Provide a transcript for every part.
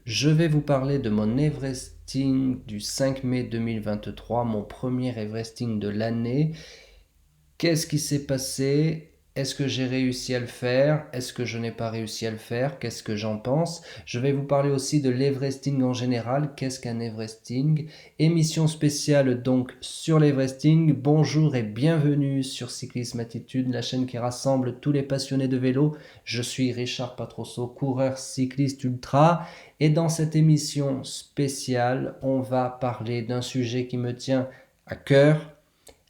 Je vais vous parler de mon Everesting du 5 mai 2023, mon premier Everesting de l'année. Qu'est-ce qui s'est passé? Est-ce que j'ai réussi à le faire? Est-ce que je n'ai pas réussi à le faire? Qu'est-ce que j'en pense? Je vais vous parler aussi de l'Everesting en général. Qu'est-ce qu'un Everesting? Émission spéciale donc sur l'Everesting. Bonjour et bienvenue sur Cyclisme Attitude, la chaîne qui rassemble tous les passionnés de vélo. Je suis Richard Patrosso, coureur cycliste ultra. Et dans cette émission spéciale, on va parler d'un sujet qui me tient à cœur,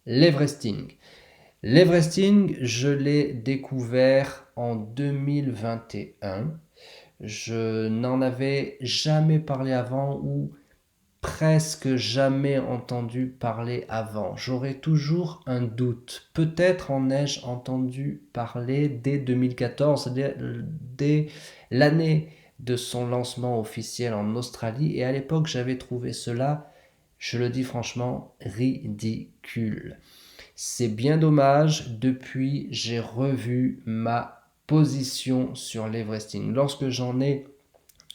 l'Everesting. L'Everesting, je l'ai découvert en 2021. Je n'en avais jamais parlé avant ou presque jamais entendu parler avant. J'aurais toujours un doute. Peut-être en ai-je entendu parler dès 2014, dès l'année de son lancement officiel en Australie. Et à l'époque, j'avais trouvé cela, je le dis franchement, ridicule. C'est bien dommage, depuis j'ai revu ma position sur l'Everesting. Lorsque j'en ai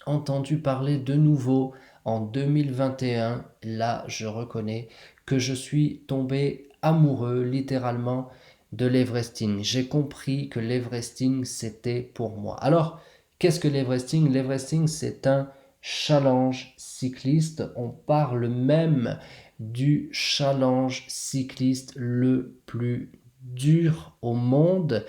entendu parler de nouveau en 2021, là je reconnais que je suis tombé amoureux littéralement de l'Everesting. J'ai compris que l'Everesting c'était pour moi. Alors, qu'est-ce que l'Everesting? L'Everesting c'est un challenge cycliste. On parle même du challenge cycliste le plus dur au monde.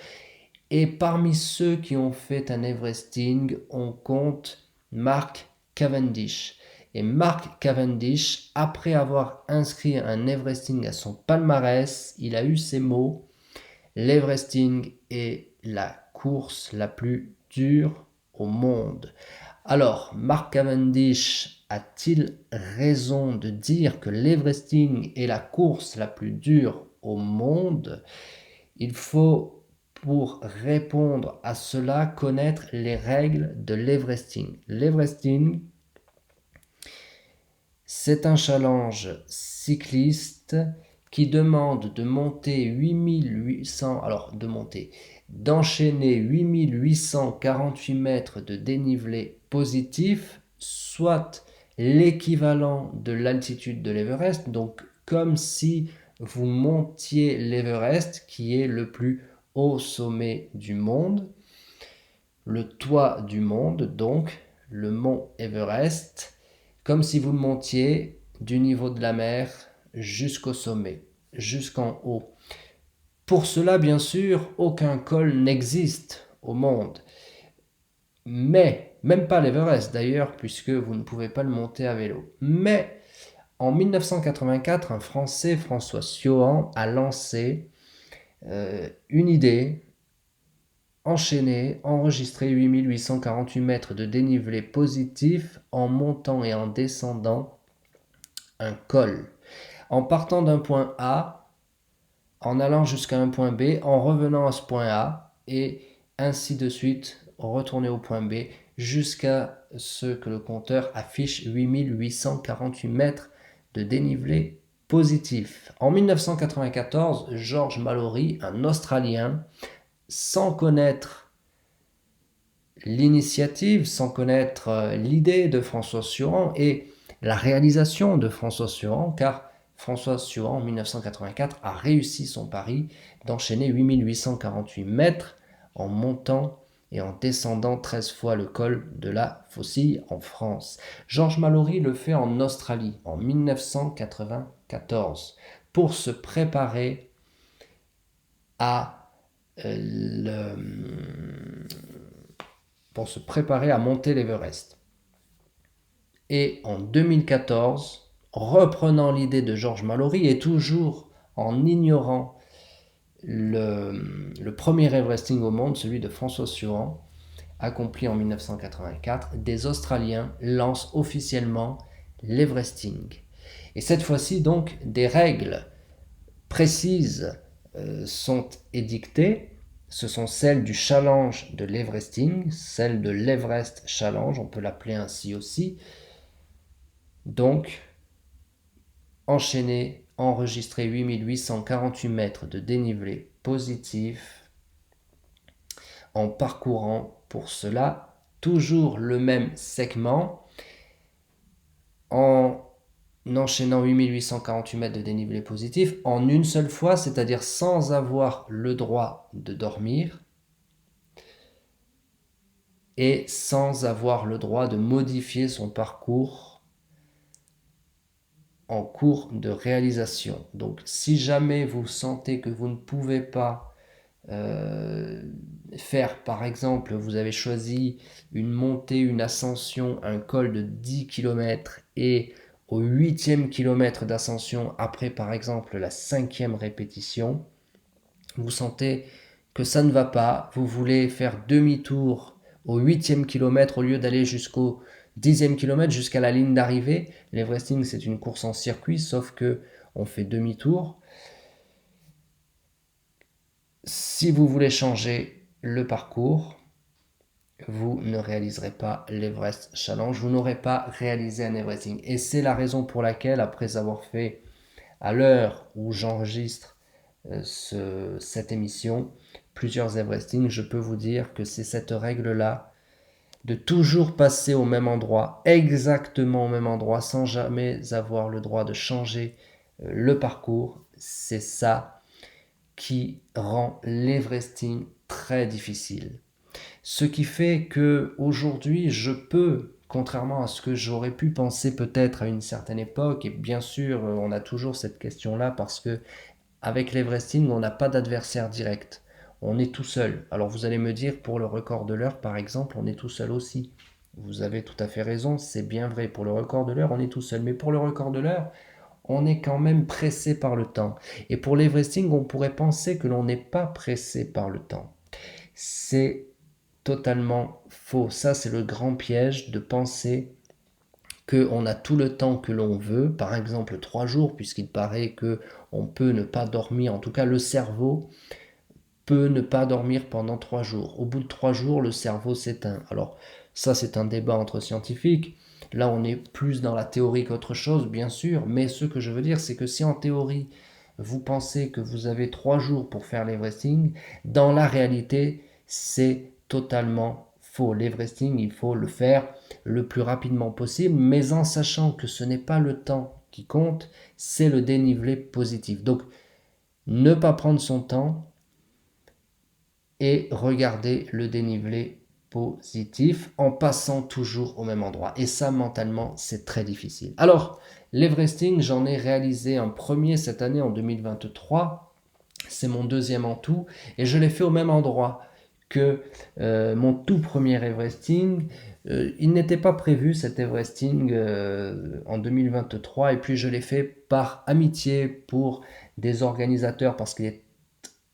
Et parmi ceux qui ont fait un Everesting, on compte Mark Cavendish. Et Mark Cavendish, après avoir inscrit un Everesting à son palmarès, il a eu ces mots: l'Everesting est la course la plus dure au monde. Alors, Mark Cavendish a-t-il raison de dire que l'Everesting est la course la plus dure au monde? Il faut, pour répondre à cela, connaître les règles de l'Everesting. L'Everesting, c'est un challenge cycliste qui demande de monter 8800, d'enchaîner 8848 mètres de dénivelé positif, soit l'équivalent de l'altitude de l'Everest, donc comme si vous montiez l'Everest, qui est le plus haut sommet du monde, le toit du monde, donc le mont Everest, comme si vous montiez du niveau de la mer jusqu'au sommet, jusqu'en haut. Pour cela, bien sûr, aucun col n'existe au monde. Mais, même pas l'Everest d'ailleurs, puisque vous ne pouvez pas le monter à vélo. Mais, en 1984, un Français, François Siohan, a lancé une idée: enchaîner, enregistrer 8848 mètres de dénivelé positif en montant et en descendant un col. En partant d'un point A, en allant jusqu'à un point B, en revenant à ce point A, et ainsi de suite, retourner au point B, jusqu'à ce que le compteur affiche 8848 mètres de dénivelé positif. En 1994, George Mallory, un Australien, sans connaître l'initiative, sans connaître l'idée de François Siohan et la réalisation de François Siohan, car François Siohan en 1984 a réussi son pari d'enchaîner 8848 mètres en montant et en descendant 13 fois le col de la Faucille en France. George Mallory le fait en Australie en 1994 pour se préparer à monter l'Everest. Et en 2014, reprenant l'idée de George Mallory et toujours en ignorant le premier Everesting au monde, celui de François Siohan, accompli en 1984, des Australiens lancent officiellement l'Everesting. Et cette fois-ci, donc, des règles précises sont édictées. Ce sont celles du challenge de l'Everesting, celles de l'Everest Challenge, on peut l'appeler ainsi aussi. Donc, enchaîner, enregistrer 8848 mètres de dénivelé positif en parcourant pour cela toujours le même segment. en enchaînant 8848 mètres de dénivelé positif en une seule fois, c'est-à-dire sans avoir le droit de dormir et sans avoir le droit de modifier son parcours en cours de réalisation. Donc si jamais vous sentez que vous ne pouvez pas faire, par exemple, vous avez choisi une montée, une ascension, un col de 10 km et au 8e kilomètre d'ascension, après par exemple la 5e répétition, vous sentez que ça ne va pas, vous voulez faire demi-tour au 8e kilomètre au lieu d'aller jusqu'au 10e kilomètre, jusqu'à la ligne d'arrivée. L'Everesting, c'est une course en circuit, sauf que on fait demi-tour. Si vous voulez changer le parcours, vous ne réaliserez pas l'Everest Challenge, vous n'aurez pas réalisé un Everesting. Et c'est la raison pour laquelle, après avoir fait, à l'heure où j'enregistre cette émission, plusieurs Everesting, je peux vous dire que c'est cette règle-là, de toujours passer au même endroit, exactement au même endroit, sans jamais avoir le droit de changer le parcours. C'est ça qui rend l'Everesting très difficile. Ce qui fait que aujourd'hui, je peux, contrairement à ce que j'aurais pu penser peut-être à une certaine époque, et bien sûr, on a toujours cette question-là parce que avec l'Everesting, on n'a pas d'adversaire direct. On est tout seul. Alors vous allez me dire, pour le record de l'heure, par exemple, on est tout seul aussi. Vous avez tout à fait raison, c'est bien vrai. Pour le record de l'heure, on est tout seul. Mais pour le record de l'heure, on est quand même pressé par le temps. Et pour l'Everesting, on pourrait penser que l'on n'est pas pressé par le temps. C'est totalement faux. Ça, c'est le grand piège de penser qu'on a tout le temps que l'on veut, par exemple 3 jours, puisqu'il paraît que on peut ne pas dormir, en tout cas le cerveau peut ne pas dormir pendant 3 jours. Au bout de 3 jours, le cerveau s'éteint. Alors ça, c'est un débat entre scientifiques. Là, on est plus dans la théorie qu'autre chose, bien sûr, mais ce que je veux dire, c'est que si en théorie, vous pensez que vous avez 3 jours pour faire l'Everesting, dans la réalité, c'est totalement faux. L'Everesting, il faut le faire le plus rapidement possible, mais en sachant que ce n'est pas le temps qui compte, c'est le dénivelé positif. Donc, ne pas prendre son temps et regarder le dénivelé positif en passant toujours au même endroit. Et ça, mentalement, c'est très difficile. Alors, l'Everesting, j'en ai réalisé un premier cette année en 2023. C'est mon deuxième en tout. Et je l'ai fait au même endroit que mon tout premier Everesting. Il n'était pas prévu cet Everesting en 2023. Et puis, je l'ai fait par amitié pour des organisateurs parce qu'il est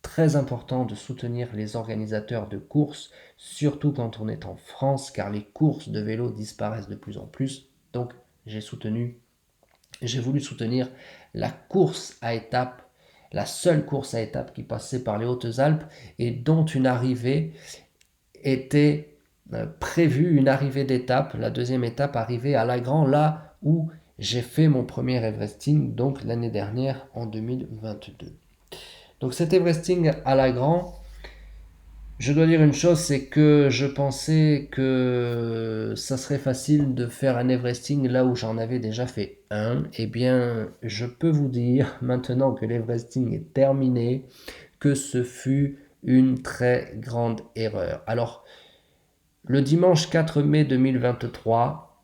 très important de soutenir les organisateurs de courses, surtout quand on est en France, car les courses de vélo disparaissent de plus en plus. Donc j'ai voulu soutenir la course à étapes, la seule course à étapes qui passait par les Hautes-Alpes et dont une arrivée était prévue, une arrivée d'étape, la deuxième étape arrivée à Lagran, là où j'ai fait mon premier Everesting, donc l'année dernière en 2022. Donc cet Everesting à Lagran, je dois dire une chose, c'est que je pensais que ça serait facile de faire un Everesting là où j'en avais déjà fait un. Eh bien, je peux vous dire, maintenant que l'Everesting est terminé, que ce fut une très grande erreur. Alors, le dimanche 4 mai 2023,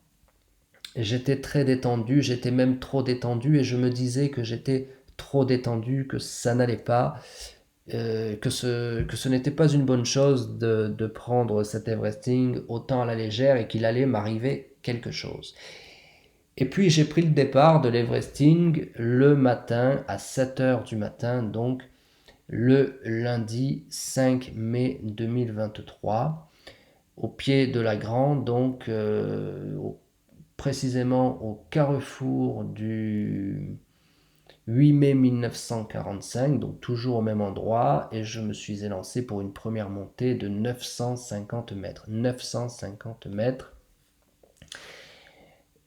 j'étais très détendu, j'étais même trop détendu et je me disais que j'étais trop détendu, que ça n'allait pas. Que ce n'était pas une bonne chose de prendre cet Everesting autant à la légère et qu'il allait m'arriver quelque chose. Et puis j'ai pris le départ de l'Everesting le matin à 7h du matin, donc le lundi 5 mai 2023, au pied de la Grande, donc précisément au carrefour du 8 mai 1945, donc toujours au même endroit, et je me suis élancé pour une première montée de 950 mètres. 950 mètres.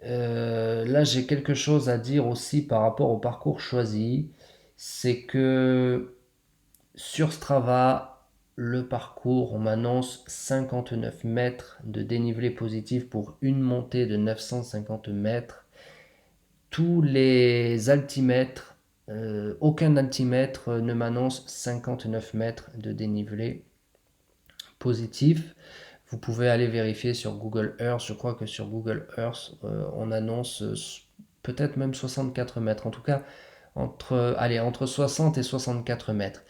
Là, j'ai quelque chose à dire aussi par rapport au parcours choisi. C'est que sur Strava, le parcours, on m'annonce 59 mètres de dénivelé positif pour une montée de 950 mètres. tous les altimètres, aucun altimètre ne m'annonce 59 mètres de dénivelé positif. Vous pouvez aller vérifier sur Google Earth. Je crois que sur Google Earth, on annonce peut-être même 64 mètres. En tout cas, entre 60 et 64 mètres.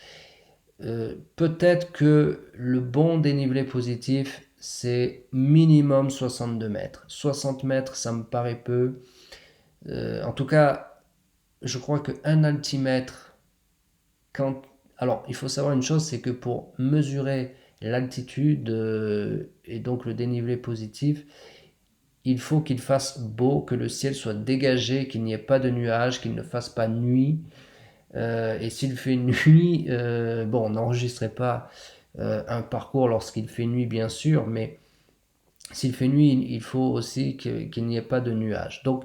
Peut-être que le bon dénivelé positif, c'est minimum 62 mètres. 60 mètres, ça me paraît peu. En tout cas, je crois qu'un altimètre, quand... Alors, il faut savoir une chose, c'est que pour mesurer l'altitude et donc le dénivelé positif, il faut qu'il fasse beau, que le ciel soit dégagé, qu'il n'y ait pas de nuages, qu'il ne fasse pas nuit. Et s'il fait nuit, bon, on n'enregistrait pas un parcours lorsqu'il fait nuit, bien sûr, mais s'il fait nuit, il faut aussi qu'il n'y ait pas de nuages. Donc,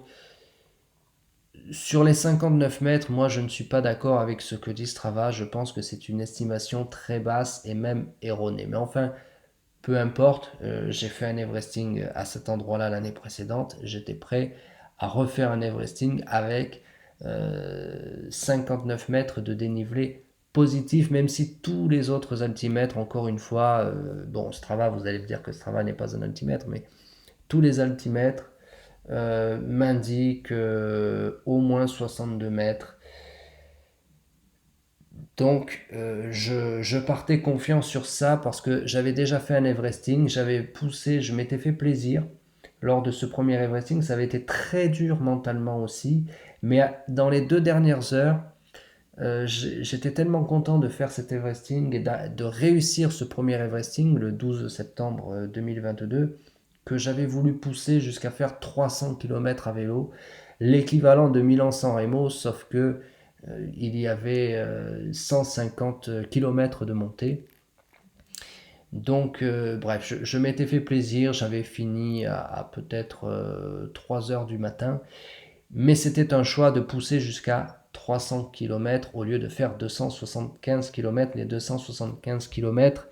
sur les 59 mètres, moi, je ne suis pas d'accord avec ce que dit Strava. Je pense que c'est une estimation très basse et même erronée. Mais enfin, peu importe, j'ai fait un Everesting à cet endroit-là l'année précédente. J'étais prêt à refaire un Everesting avec 59 mètres de dénivelé positif, même si tous les autres altimètres, encore une fois, bon, Strava, vous allez me dire que Strava n'est pas un altimètre, mais tous les altimètres m'indiquent au moins 62 mètres. Donc, je partais confiant sur ça parce que j'avais déjà fait un Everesting, j'avais poussé, je m'étais fait plaisir lors de ce premier Everesting. Ça avait été très dur mentalement aussi, mais dans les 2 dernières heures, j'étais tellement content de faire cet Everesting et de réussir ce premier Everesting le 12 septembre 2022 que j'avais voulu pousser jusqu'à faire 300 km à vélo, l'équivalent de Milan-San Remo, sauf que il y avait 150 km de montée. Donc, bref, je m'étais fait plaisir, j'avais fini à peut-être 3 heures du matin, mais c'était un choix de pousser jusqu'à 300 km au lieu de faire 275 km, les 275 km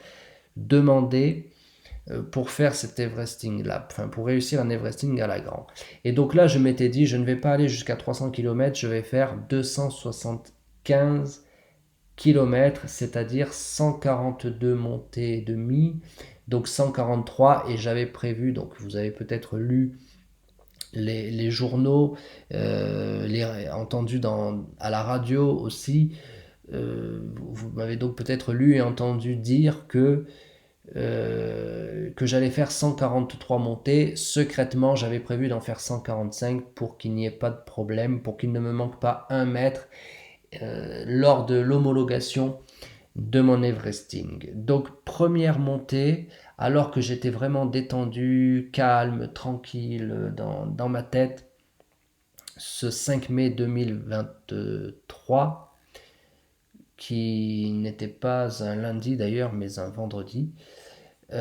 demandés pour faire cet Everesting là, enfin pour réussir un Everesting à la grande. Et donc là, je m'étais dit, je ne vais pas aller jusqu'à 300 km, je vais faire 275 km, c'est-à-dire 142 montées et demie, donc 143, et j'avais prévu, donc vous avez peut-être lu les journaux, entendu à la radio aussi, vous m'avez donc peut-être lu et entendu dire que j'allais faire 143 montées. Secrètement, j'avais prévu d'en faire 145 pour qu'il n'y ait pas de problème, pour qu'il ne me manque pas 1 mètre lors de l'homologation de mon Everesting. Donc, première montée, alors que j'étais vraiment détendu, calme, tranquille dans ma tête, ce 5 mai 2023, qui n'était pas un lundi d'ailleurs, mais un vendredi. Je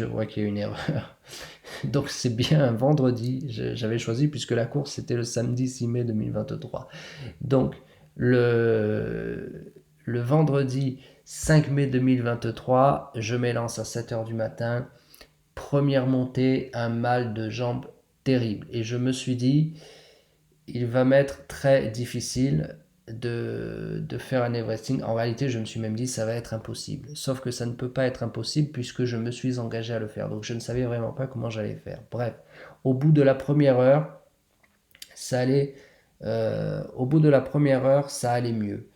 vois qu'il y a une erreur. Donc c'est bien un vendredi, j'avais choisi puisque la course c'était le samedi 6 mai 2023. Donc le vendredi 5 mai 2023, je m'élance à 7h du matin. Première montée, un mal de jambes terrible. Et je me suis dit, il va m'être très difficile de faire un Everesting. En réalité, je me suis même dit, ça va être impossible. Sauf que ça ne peut pas être impossible puisque je me suis engagé à le faire. Donc je ne savais vraiment pas comment j'allais faire. Bref, au bout de la première heure, ça allait, ça allait mieux.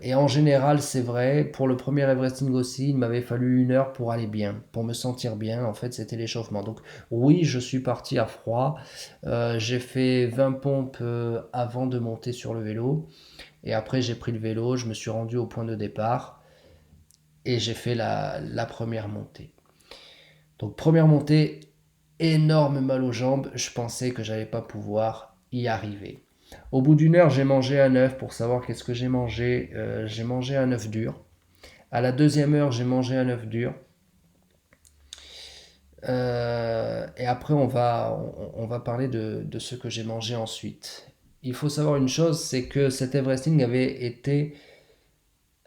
Et en général, c'est vrai, pour le premier Everesting aussi, il m'avait fallu 1 heure pour aller bien, pour me sentir bien. En fait, c'était l'échauffement. Donc, oui, je suis parti à froid. J'ai fait 20 pompes avant de monter sur le vélo. Et après, j'ai pris le vélo, je me suis rendu au point de départ et j'ai fait la première montée. Donc, première montée, énorme mal aux jambes. Je pensais que j'allais pas pouvoir y arriver. Au bout d'1 heure, j'ai mangé un œuf pour savoir qu'est-ce que j'ai mangé. J'ai mangé un œuf dur. À la 2e heure, j'ai mangé un œuf dur. Et après, on va parler de ce que j'ai mangé ensuite. Il faut savoir une chose, c'est que cet Everesting avait été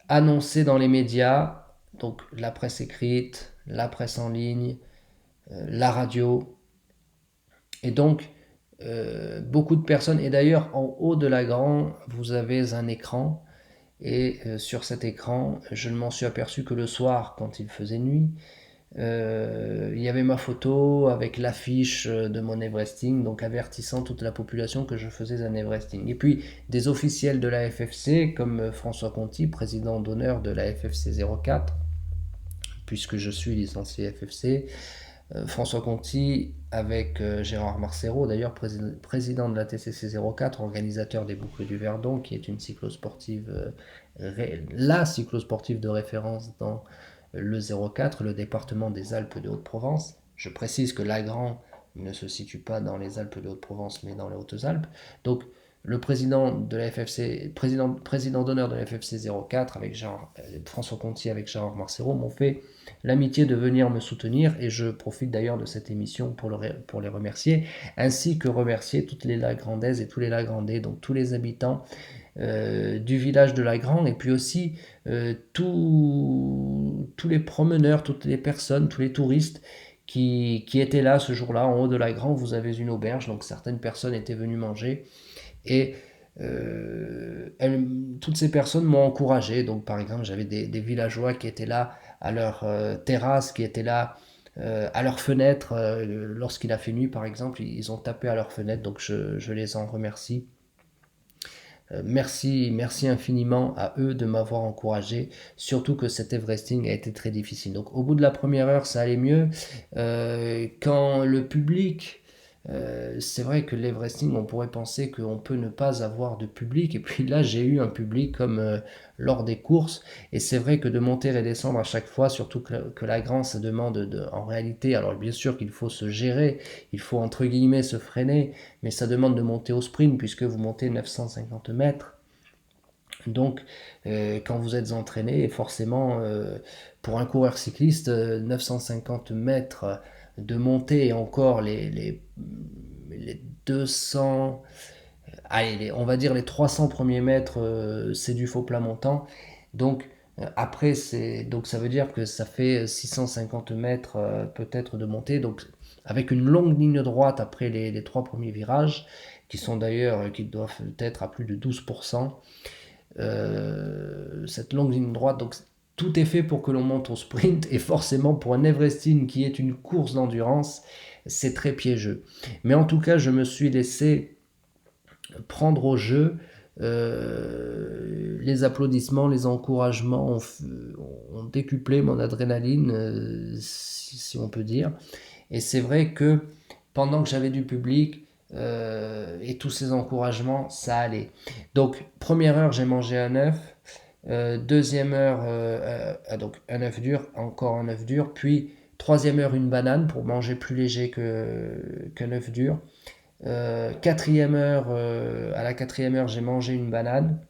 annoncé dans les médias, donc la presse écrite, la presse en ligne, la radio, Et donc, beaucoup de personnes, et d'ailleurs en haut de l'Agrand, vous avez un écran, et sur cet écran, je ne m'en suis aperçu que le soir quand il faisait nuit. Il y avait ma photo avec l'affiche de mon Everesting, donc avertissant toute la population que je faisais un Everesting. Et puis des officiels de la FFC, comme François Conti, président d'honneur de la FFC 04, puisque je suis licencié FFC. François Conti avec Gérard Marcero, d'ailleurs président de la TCC 04, organisateur des Boucles du Verdon, qui est une cyclosportive, la cyclosportive de référence dans le 04, le département des Alpes de Haute-Provence. Je précise que l'Agrand ne se situe pas dans les Alpes de Haute-Provence, mais dans les Hautes-Alpes. Donc, le président de la FFC, président d'honneur de la FFC 04 avec François Conti avec Gérard Marcero m'ont fait l'amitié de venir me soutenir, et je profite d'ailleurs de cette émission pour les remercier, ainsi que remercier toutes les Lagrandaises et tous les Lagrandais, donc tous les habitants du village de Lagrand, et puis aussi tous les promeneurs, toutes les personnes, tous les touristes qui étaient là ce jour-là en haut de Lagrand. Vous avez une auberge, donc certaines personnes étaient venues manger, et toutes ces personnes m'ont encouragé. Donc par exemple, j'avais des villageois qui étaient là à leur terrasse, qui étaient là à leur fenêtre. Lorsqu'il a fait nuit, par exemple, ils ont tapé à leur fenêtre, donc je les en remercie. Merci infiniment à eux de m'avoir encouragé, surtout que cet Everesting a été très difficile. Donc au bout de la première heure, ça allait mieux. Quand le public, c'est vrai que l'Everesting, on pourrait penser qu'on peut ne pas avoir de public, et puis là j'ai eu un public comme lors des courses, et c'est vrai que de monter et descendre à chaque fois, surtout que la grande, ça demande en réalité, alors bien sûr qu'il faut se gérer, il faut entre guillemets se freiner, mais ça demande de monter au sprint puisque vous montez 950 mètres. Donc, quand vous êtes entraîné, et forcément, pour un coureur cycliste, 950 mètres de montée, et encore les 200, allez, on va dire les 300 premiers mètres, c'est du faux plat montant. Donc, après, donc ça veut dire que ça fait 650 mètres peut-être de montée. Donc, avec une longue ligne droite après les trois premiers virages, qui sont d'ailleurs, qui doivent être à plus de 12%. Cette longue ligne droite, donc tout est fait pour que l'on monte au sprint, et forcément pour un Everesting qui est une course d'endurance, c'est très piégeux. Mais en tout cas, je me suis laissé prendre au jeu. Les applaudissements, les encouragements ont décuplé mon adrénaline, si on peut dire. Et c'est vrai que pendant que j'avais du public, et tous ces encouragements, ça allait. Donc, première heure, j'ai mangé un œuf. Deuxième heure, donc un œuf dur, encore un œuf dur. Puis, troisième heure, une banane pour manger plus léger qu'un œuf dur. Quatrième heure, à la quatrième heure, j'ai mangé une banane.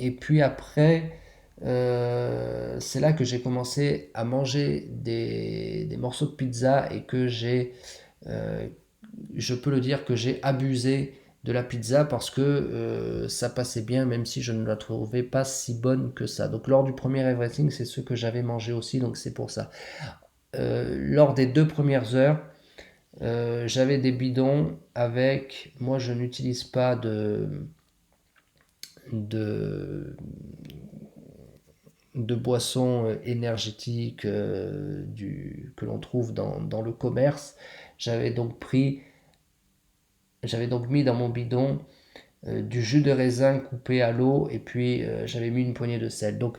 Et puis après, c'est là que j'ai commencé à manger des morceaux de pizza, et que euh, je peux le dire, que j'ai abusé de la pizza, parce que ça passait bien, même si je ne la trouvais pas si bonne que ça. Donc lors du premier Everything, c'est ce que j'avais mangé aussi, donc c'est pour ça. Lors des 2 premières heures, j'avais des bidons avec, moi je n'utilise pas de, de boissons énergétiques que l'on trouve dans le commerce. J'avais donc mis dans mon bidon du jus de raisin coupé à l'eau, et puis j'avais mis une poignée de sel. Donc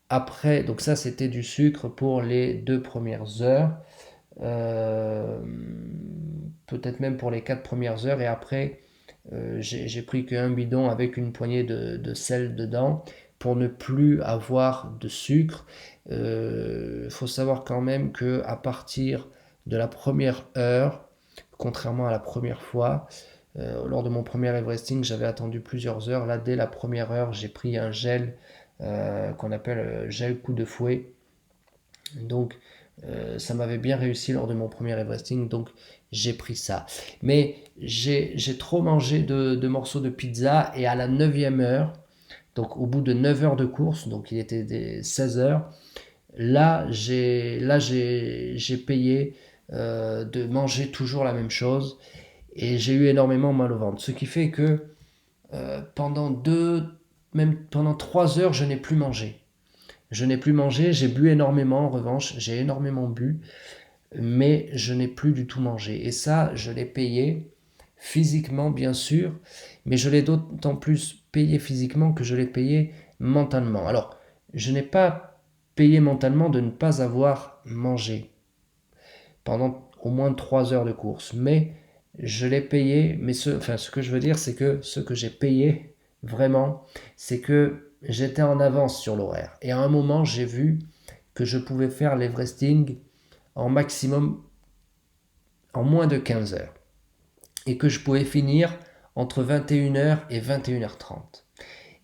après, donc ça c'était du sucre pour les 2 premières heures, euh, peut-être même pour les 4 premières heures, et après j'ai pris qu'un bidon avec une poignée de sel dedans pour ne plus avoir de sucre. Faut savoir quand même que à partir de la première heure, contrairement à la première fois, lors de mon premier Everesting, j'avais attendu plusieurs heures. Là, dès la première heure, j'ai pris un gel qu'on appelle gel coup de fouet. Donc, ça m'avait bien réussi lors de mon premier Everesting, donc j'ai pris ça. Mais j'ai trop mangé de morceaux de pizza, et à la 9e heure, donc au bout de 9 heures de course, donc il était des 16 heures, là j'ai payé de manger toujours la même chose. Et j'ai eu énormément mal au ventre. Ce qui fait que même pendant 3 heures, je n'ai plus mangé. Je n'ai plus mangé, j'ai bu énormément en revanche, j'ai énormément bu, mais je n'ai plus du tout mangé. Et ça, je l'ai payé physiquement, bien sûr, mais je l'ai d'autant plus payé physiquement que je l'ai payé mentalement. Alors, je n'ai pas payé mentalement de ne pas avoir mangé pendant au moins 3 heures de course, mais je l'ai payé, mais ce que je veux dire, c'est que ce que j'ai payé, vraiment, c'est que j'étais en avance sur l'horaire. Et à un moment, j'ai vu que je pouvais faire l'Everesting en maximum en moins de 15 heures. Et que je pouvais finir entre 21 heures et 21h30.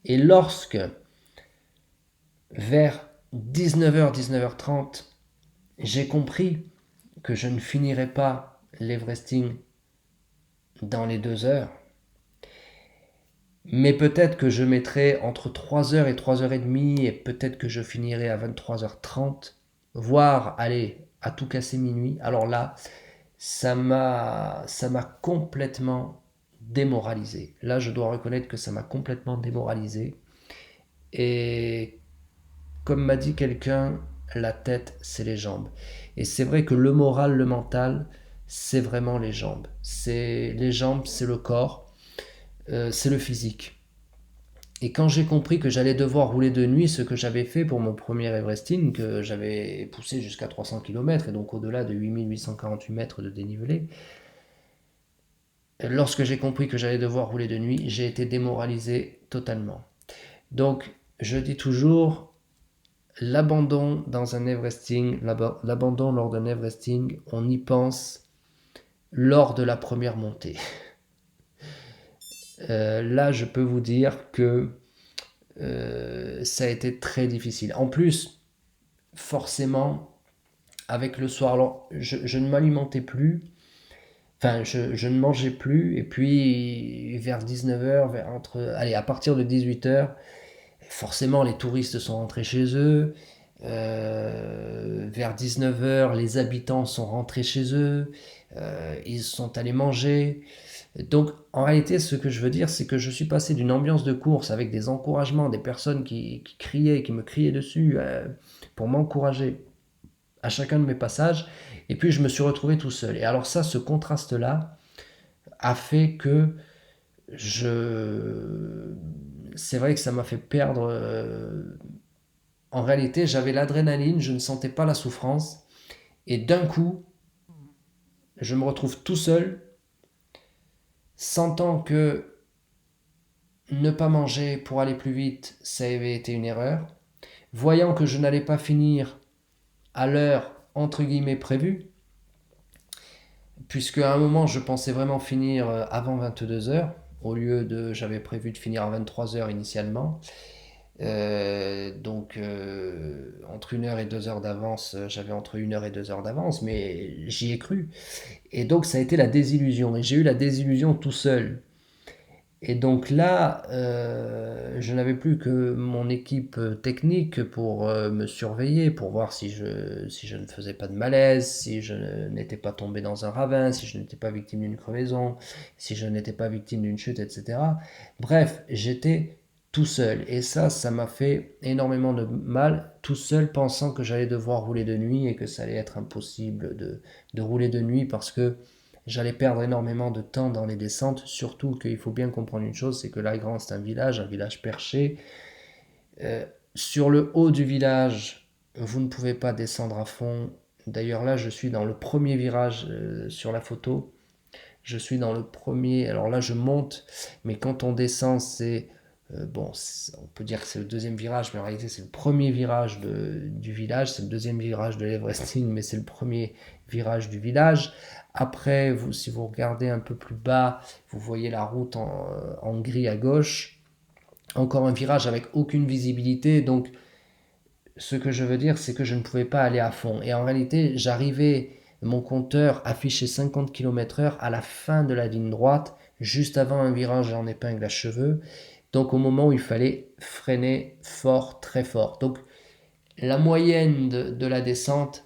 Et lorsque, vers 19 h 19h30, j'ai compris que je ne finirais pas l'Everesting dans les 2 heures, mais peut-être que je mettrai entre 3 heures et 3 h 30 et peut-être que je finirai à 23h30, voire, allez, à tout casser minuit. Alors là, ça m'a complètement démoralisé. Là, je dois reconnaître que ça m'a complètement démoralisé. Et comme m'a dit quelqu'un, la tête, c'est les jambes. Et c'est vrai que le moral, le mental, c'est vraiment les jambes. C'est les jambes, c'est le corps, c'est le physique. Et quand j'ai compris que j'allais devoir rouler de nuit, ce que j'avais fait pour mon premier Everesting, que j'avais poussé jusqu'à 300 km et donc au-delà de 8848 mètres de dénivelé, lorsque j'ai compris que j'allais devoir rouler de nuit, j'ai été démoralisé totalement. Donc, je dis toujours, l'abandon dans un Everesting, l'abandon lors d'un Everesting, on y pense lors de la première montée. Là, je peux vous dire que ça a été très difficile. En plus, forcément, avec le soir, alors, je ne m'alimentais plus. Enfin, je ne mangeais plus. Et puis, vers 19 h, allez, à partir de 18 h, forcément, les touristes sont rentrés chez eux. Vers 19 h, les habitants sont rentrés chez eux. Ils sont allés manger. Donc, en réalité, ce que je veux dire, c'est que je suis passé d'une ambiance de course avec des encouragements, des personnes qui criaient, qui me criaient dessus pour m'encourager à chacun de mes passages. Et puis, je me suis retrouvé tout seul. Et alors ça, ce contraste-là a fait que je... C'est vrai que ça m'a fait perdre... En réalité, j'avais l'adrénaline, je ne sentais pas la souffrance. Et d'un coup, je me retrouve tout seul, sentant que ne pas manger pour aller plus vite, ça avait été une erreur. Voyant que je n'allais pas finir à l'heure entre guillemets prévue, puisque à un moment je pensais vraiment finir avant 22 heures, au lieu de, j'avais prévu de finir à 23 heures initialement. Donc entre 1 heure et 2 heures d'avance, j'avais entre 1 heure et 2 heures d'avance, mais j'y ai cru. Et donc ça a été la désillusion, et j'ai eu la désillusion tout seul. Et donc là, je n'avais plus que mon équipe technique pour me surveiller, pour voir si je ne faisais pas de malaise, si je n'étais pas tombé dans un ravin, si je n'étais pas victime d'une crevaison, si je n'étais pas victime d'une chute, etc. Bref, j'étais tout seul. Et ça m'a fait énormément de mal, tout seul, pensant que j'allais devoir rouler de nuit et que ça allait être impossible de rouler de nuit parce que j'allais perdre énormément de temps dans les descentes, surtout qu'il faut bien comprendre une chose, c'est que l'Aigrand c'est un village perché. Sur le haut du village, vous ne pouvez pas descendre à fond. D'ailleurs là, je suis dans le premier virage sur la photo. Je suis dans le premier, alors là je monte, mais quand on descend, c'est... bon, on peut dire que c'est le deuxième virage, mais en réalité c'est le premier virage du village, c'est le deuxième virage de l'Everesting, mais c'est le premier virage du village. Après, si vous regardez un peu plus bas, vous voyez la route en gris à gauche. Encore un virage avec aucune visibilité, donc ce que je veux dire, c'est que je ne pouvais pas aller à fond. Et en réalité, mon compteur affichait 50 km/h à la fin de la ligne droite, juste avant un virage en épingle à cheveux. Donc au moment où il fallait freiner fort, très fort. Donc la moyenne de la descente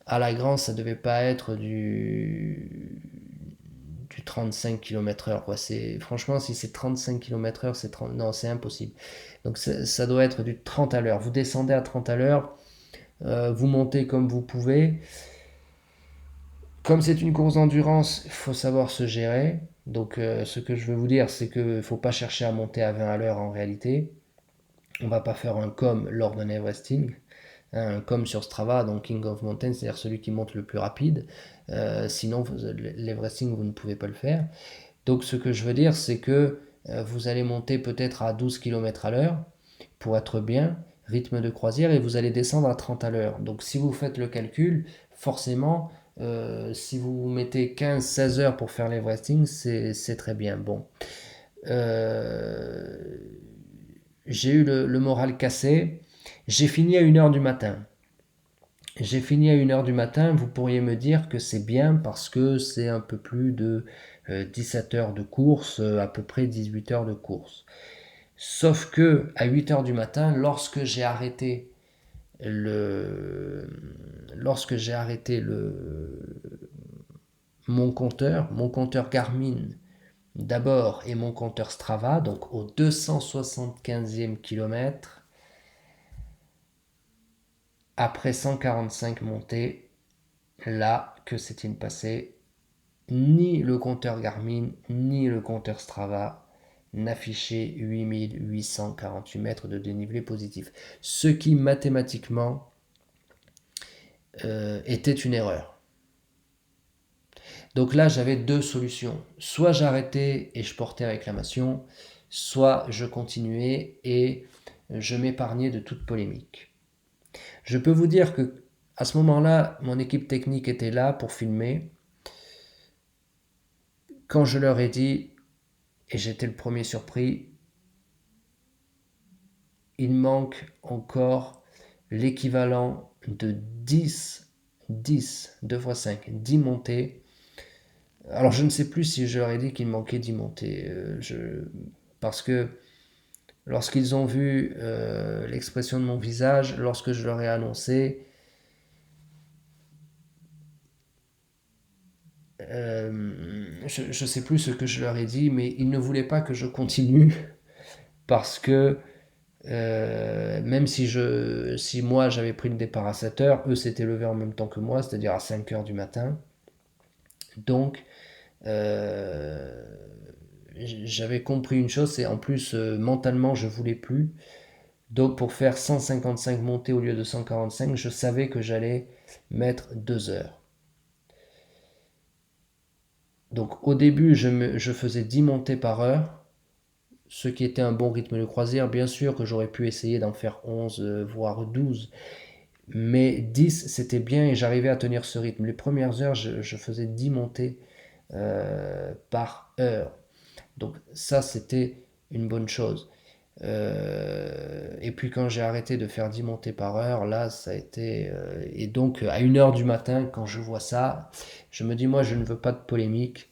À la grande, ça devait pas être du 35 km/h, quoi. Franchement, si c'est 35 km/h, c'est 30, non, c'est impossible. Donc ça doit être du 30 à l'heure. Vous descendez à 30 à l'heure, vous montez comme vous pouvez. Comme c'est une course d'endurance, il faut savoir se gérer. Donc ce que je veux vous dire, c'est qu'il ne faut pas chercher à monter à 20 à l'heure en réalité. On ne va pas faire un com lors d'un Everesting, hein, un com sur Strava, donc King of Mountain, c'est-à-dire celui qui monte le plus rapide. Sinon, l'Everesting, vous ne pouvez pas le faire. Donc ce que je veux dire, c'est que vous allez monter peut-être à 12 km à l'heure pour être bien, rythme de croisière, et vous allez descendre à 30 à l'heure. Donc si vous faites le calcul, forcément, si vous mettez 15-16 heures pour faire l'Everesting, c'est très bien. Bon. Euh, j'ai eu le moral cassé. J'ai fini à 1h du matin. J'ai fini à 1h du matin, vous pourriez me dire que c'est bien parce que c'est un peu plus de 17 heures de course, à peu près 18 heures de course. Sauf que à 8h du matin, le, lorsque j'ai arrêté mon compteur Garmin d'abord et mon compteur Strava, donc au 275e kilomètre, après 145 montées, là, que s'est-il passé? Ni le compteur Garmin, ni le compteur Strava n'affichaient 8848 mètres de dénivelé positif. Ce qui mathématiquement était une erreur. Donc là, j'avais deux solutions. Soit j'arrêtais et je portais réclamation, soit je continuais et je m'épargnais de toute polémique. Je peux vous dire que à ce moment-là, mon équipe technique était là pour filmer. Quand je leur ai dit, et j'étais le premier surpris, il manque encore l'équivalent de 2 fois 5, 10 montées. Alors je ne sais plus si je leur ai dit qu'il manquait 10 montées, parce que lorsqu'ils ont vu l'expression de mon visage, lorsque je leur ai annoncé, je ne sais plus ce que je leur ai dit, mais ils ne voulaient pas que je continue parce que même si moi j'avais pris le départ à 7 heures, eux s'étaient levés en même temps que moi, c'est-à-dire à 5 heures du matin. Donc euh, j'avais compris une chose, c'est en plus mentalement je voulais plus. Donc pour faire 155 montées au lieu de 145, je savais que j'allais mettre 2 heures. Donc au début je faisais 10 montées par heure, ce qui était un bon rythme de croisière. Bien sûr que j'aurais pu essayer d'en faire 11, voire 12. Mais 10, c'était bien et j'arrivais à tenir ce rythme. Les premières heures, je faisais 10 montées par heure. Donc ça, c'était une bonne chose. Et puis quand j'ai arrêté de faire 10 montées par heure, là, ça a été... et donc à 1h du matin, quand je vois ça, je me dis, moi, je ne veux pas de polémique.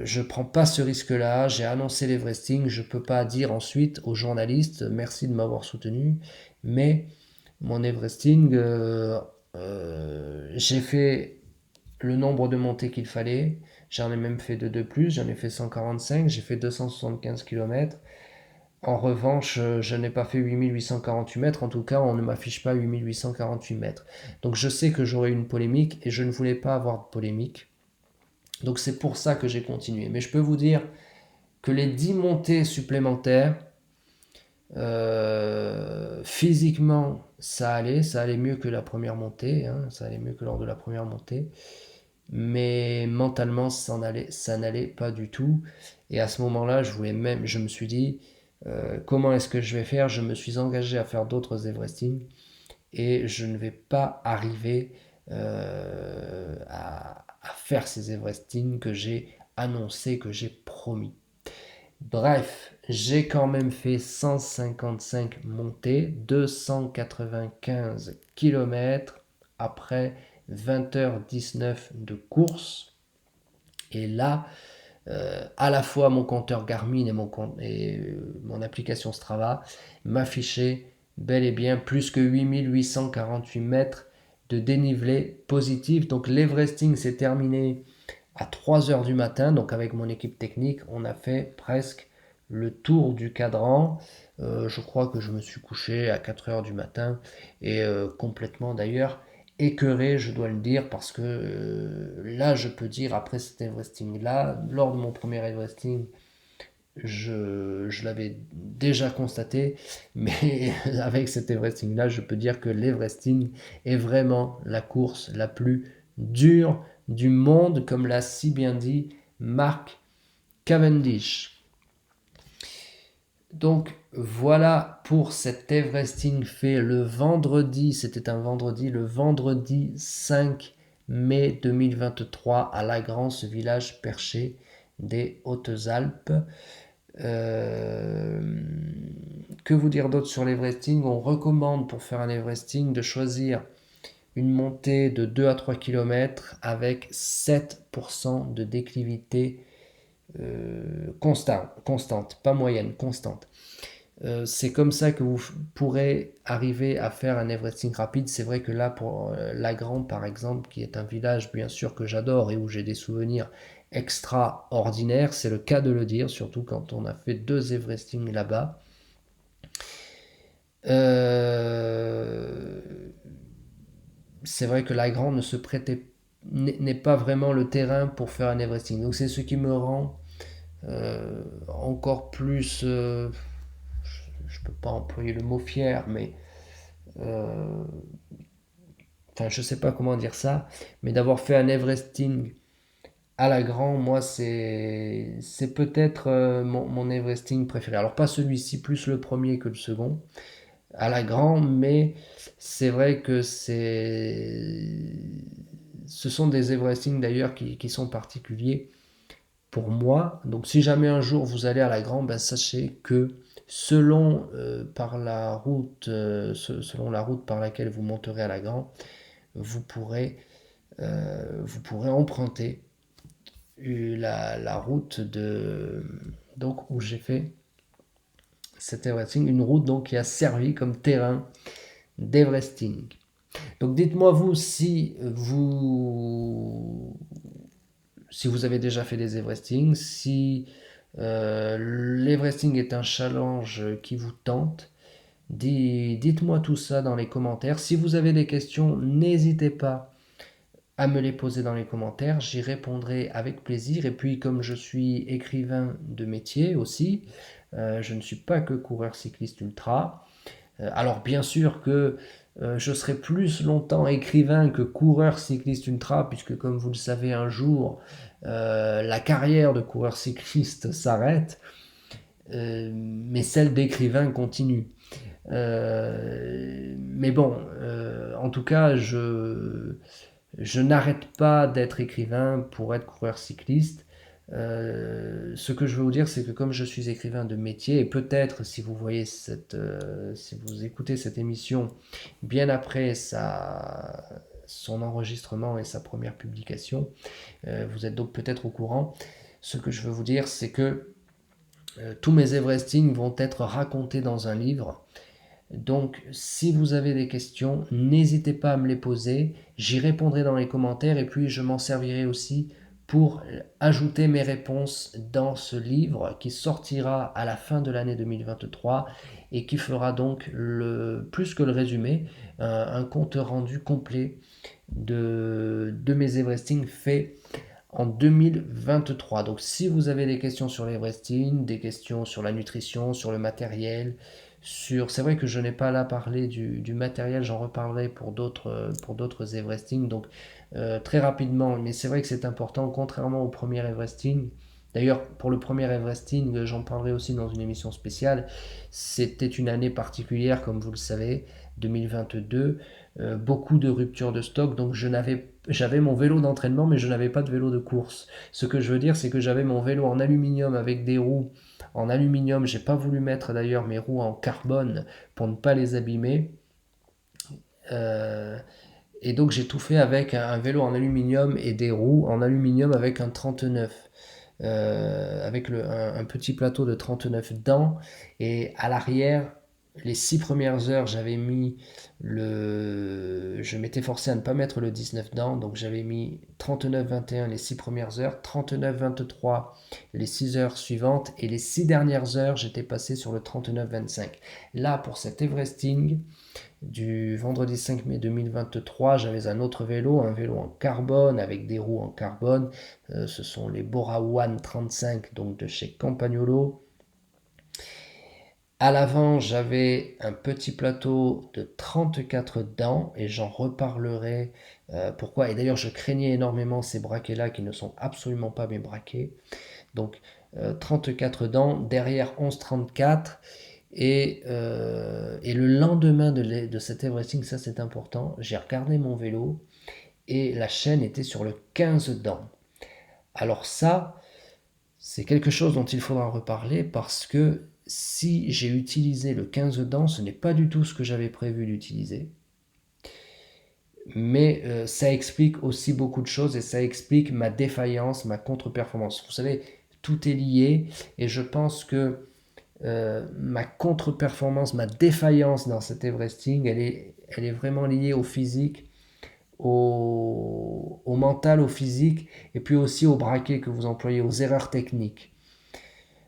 Je ne prends pas ce risque-là. J'ai annoncé l'Everesting. Je ne peux pas dire ensuite aux journalistes, merci de m'avoir soutenu. Mais mon Everesting, j'ai fait le nombre de montées qu'il fallait. J'en ai même fait de plus. J'en ai fait 145. J'ai fait 275 km. En revanche, je n'ai pas fait 8848 mètres. En tout cas, on ne m'affiche pas 8848 mètres. Donc je sais que j'aurai une polémique et je ne voulais pas avoir de polémique. Donc c'est pour ça que j'ai continué. Mais je peux vous dire que les 10 montées supplémentaires, physiquement, ça allait mieux que la première montée, hein, ça allait mieux que lors de la première montée, mais mentalement, ça n'allait pas du tout. Et à ce moment-là, je me suis dit, comment est-ce que je vais faire? Je me suis engagé à faire d'autres Everesting et je ne vais pas arriver à faire ces Everesting que j'ai annoncé, que j'ai promis. Bref, j'ai quand même fait 155 montées, 295 km après 20h19 de course. Et là, à la fois mon compteur Garmin et mon application Strava m'affichaient bel et bien plus que 8848 mètres de dénivelé positif. Donc l'Everesting s'est terminé à 3 heures du matin. Donc avec mon équipe technique, on a fait presque le tour du cadran. Je crois que je me suis couché à 4 heures du matin et complètement d'ailleurs écœuré, je dois le dire, parce que là, je peux dire, après cet Everesting-là, lors de mon premier Everesting, je l'avais déjà constaté, mais avec cet Everesting-là, je peux dire que l'Everesting est vraiment la course la plus dure du monde, comme l'a si bien dit Mark Cavendish. Donc voilà pour cet Everesting fait le vendredi, c'était un vendredi, le vendredi 5 mai 2023 à Lagran, ce village perché des Hautes-Alpes. Que vous dire d'autre sur l'Everesting? On recommande pour faire un Everesting de choisir une montée de 2 à 3 km avec 7% de déclivité constante, pas moyenne, constante. C'est comme ça que vous pourrez arriver à faire un Everesting rapide. C'est vrai que là, pour Lagran, par exemple, qui est un village, bien sûr, que j'adore et où j'ai des souvenirs extraordinaires, c'est le cas de le dire, surtout quand on a fait 2 Everesting là-bas. C'est vrai que Lagran ne se prêtait, n'est pas vraiment le terrain pour faire un Everesting. Donc c'est ce qui me rend encore plus, je ne peux pas employer le mot fier, mais enfin je sais pas comment dire ça, mais d'avoir fait un Everesting à Lagran, moi c'est peut-être mon Everesting préféré. Alors pas celui-ci, plus le premier que le second à Lagran, mais c'est vrai que ce sont des Everesting d'ailleurs qui sont particuliers pour moi. Donc si jamais un jour vous allez à Lagran, ben, sachez que selon, selon la route par laquelle vous monterez à Lagran, vous pourrez emprunter la route donc, où j'ai fait cet Everesting, une route donc, qui a servi comme terrain d'Everesting. Donc dites-moi vous si vous avez déjà fait des Everesting, si l'Everesting est un challenge qui vous tente. Dites-moi tout ça dans les commentaires. Si vous avez des questions, n'hésitez pas à me les poser dans les commentaires. J'y répondrai avec plaisir. Et puis comme je suis écrivain de métier aussi, je ne suis pas que coureur cycliste ultra. Alors bien sûr que je serai plus longtemps écrivain que coureur cycliste ultra, puisque comme vous le savez, un jour, la carrière de coureur cycliste s'arrête, mais celle d'écrivain continue. Mais bon, en tout cas, je n'arrête pas d'être écrivain pour être coureur cycliste. Ce que je veux vous dire, c'est que comme je suis écrivain de métier, et peut-être si vous voyez si vous écoutez cette émission bien après son enregistrement et sa première publication, vous êtes donc peut-être au courant. Ce que je veux vous dire, c'est que tous mes Everesting vont être racontés dans un livre. Donc, si vous avez des questions, n'hésitez pas à me les poser. J'y répondrai dans les commentaires et puis je m'en servirai aussi pour ajouter mes réponses dans ce livre qui sortira à la fin de l'année 2023 et qui fera donc plus que le résumé, un compte rendu complet de mes Everesting faits en 2023. Donc si vous avez des questions sur l'Everesting, des questions sur la nutrition, sur le matériel, c'est vrai que je n'ai pas là parlé du matériel, j'en reparlerai pour d'autres Everesting, donc très rapidement, mais c'est vrai que c'est important, contrairement au premier Everesting. D'ailleurs, pour le premier Everesting, j'en parlerai aussi dans une émission spéciale. C'était une année particulière, comme vous le savez, 2022. Beaucoup de ruptures de stock, donc j'avais mon vélo d'entraînement, mais je n'avais pas de vélo de course. Ce que je veux dire, c'est que j'avais mon vélo en aluminium avec des roues en aluminium. J'ai pas voulu mettre d'ailleurs mes roues en carbone pour ne pas les abîmer. Et donc j'ai tout fait avec un vélo en aluminium et des roues en aluminium avec un 39. Avec un petit plateau de 39 dents et à l'arrière les 6 premières heures, je m'étais forcé à ne pas mettre le 19 dans, donc j'avais mis 39-21 les 6 premières heures, 39-23 les 6 heures suivantes, et les 6 dernières heures, j'étais passé sur le 39-25. Là, pour cet Everesting du vendredi 5 mai 2023, j'avais un autre vélo, un vélo en carbone avec des roues en carbone. Ce sont les Bora One 35, donc de chez Campagnolo. À l'avant, j'avais un petit plateau de 34 dents et j'en reparlerai pourquoi. Et d'ailleurs, je craignais énormément ces braquets-là qui ne sont absolument pas mes braquets. Donc, 34 dents, derrière 11,34. Et le lendemain de cet Everesting, ça c'est important, j'ai regardé mon vélo et la chaîne était sur le 15 dents. Alors ça, c'est quelque chose dont il faudra reparler parce que si j'ai utilisé le 15 dents, ce n'est pas du tout ce que j'avais prévu d'utiliser. Mais ça explique aussi beaucoup de choses et ça explique ma défaillance, ma contre-performance. Vous savez, tout est lié et je pense que ma contre-performance, ma défaillance dans cet Everesting, elle est vraiment liée au physique, au mental, au physique, et puis aussi au braquet que vous employez, aux erreurs techniques.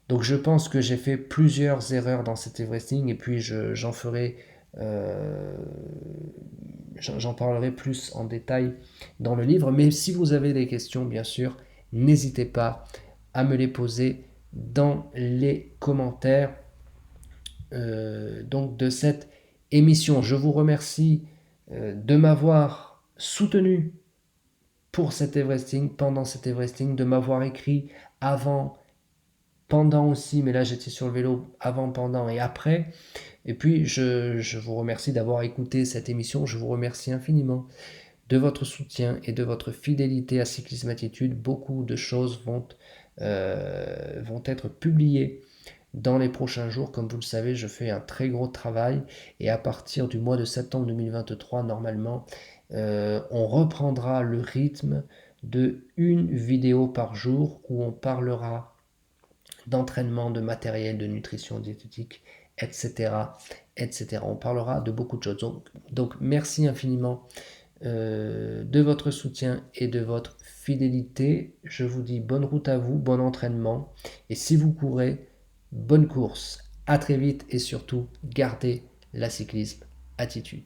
Donc je pense que j'ai fait plusieurs erreurs dans cet Everesting, et puis euh, j'en parlerai plus en détail dans le livre. Mais si vous avez des questions, bien sûr, n'hésitez pas à me les poser dans les commentaires donc de cette émission. Je vous remercie de m'avoir soutenu pour cet Everesting, pendant cet Everesting, de m'avoir écrit avant, pendant aussi, mais là j'étais sur le vélo avant, pendant et après. Et puis je vous remercie d'avoir écouté cette émission. Je vous remercie infiniment de votre soutien et de votre fidélité à Cyclisme Attitude. Beaucoup de choses vont être publiées dans les prochains jours. Comme vous le savez, je fais un très gros travail et à partir du mois de septembre 2023, normalement, on reprendra le rythme de une vidéo par jour où on parlera d'entraînement, de matériel, de nutrition diététique, etc., etc. On parlera de beaucoup de choses. Donc merci infiniment de votre soutien et de votre fidélité. Je vous dis bonne route à vous, bon entraînement. Et si vous courez, bonne course. À très vite et surtout, gardez la cyclisme attitude.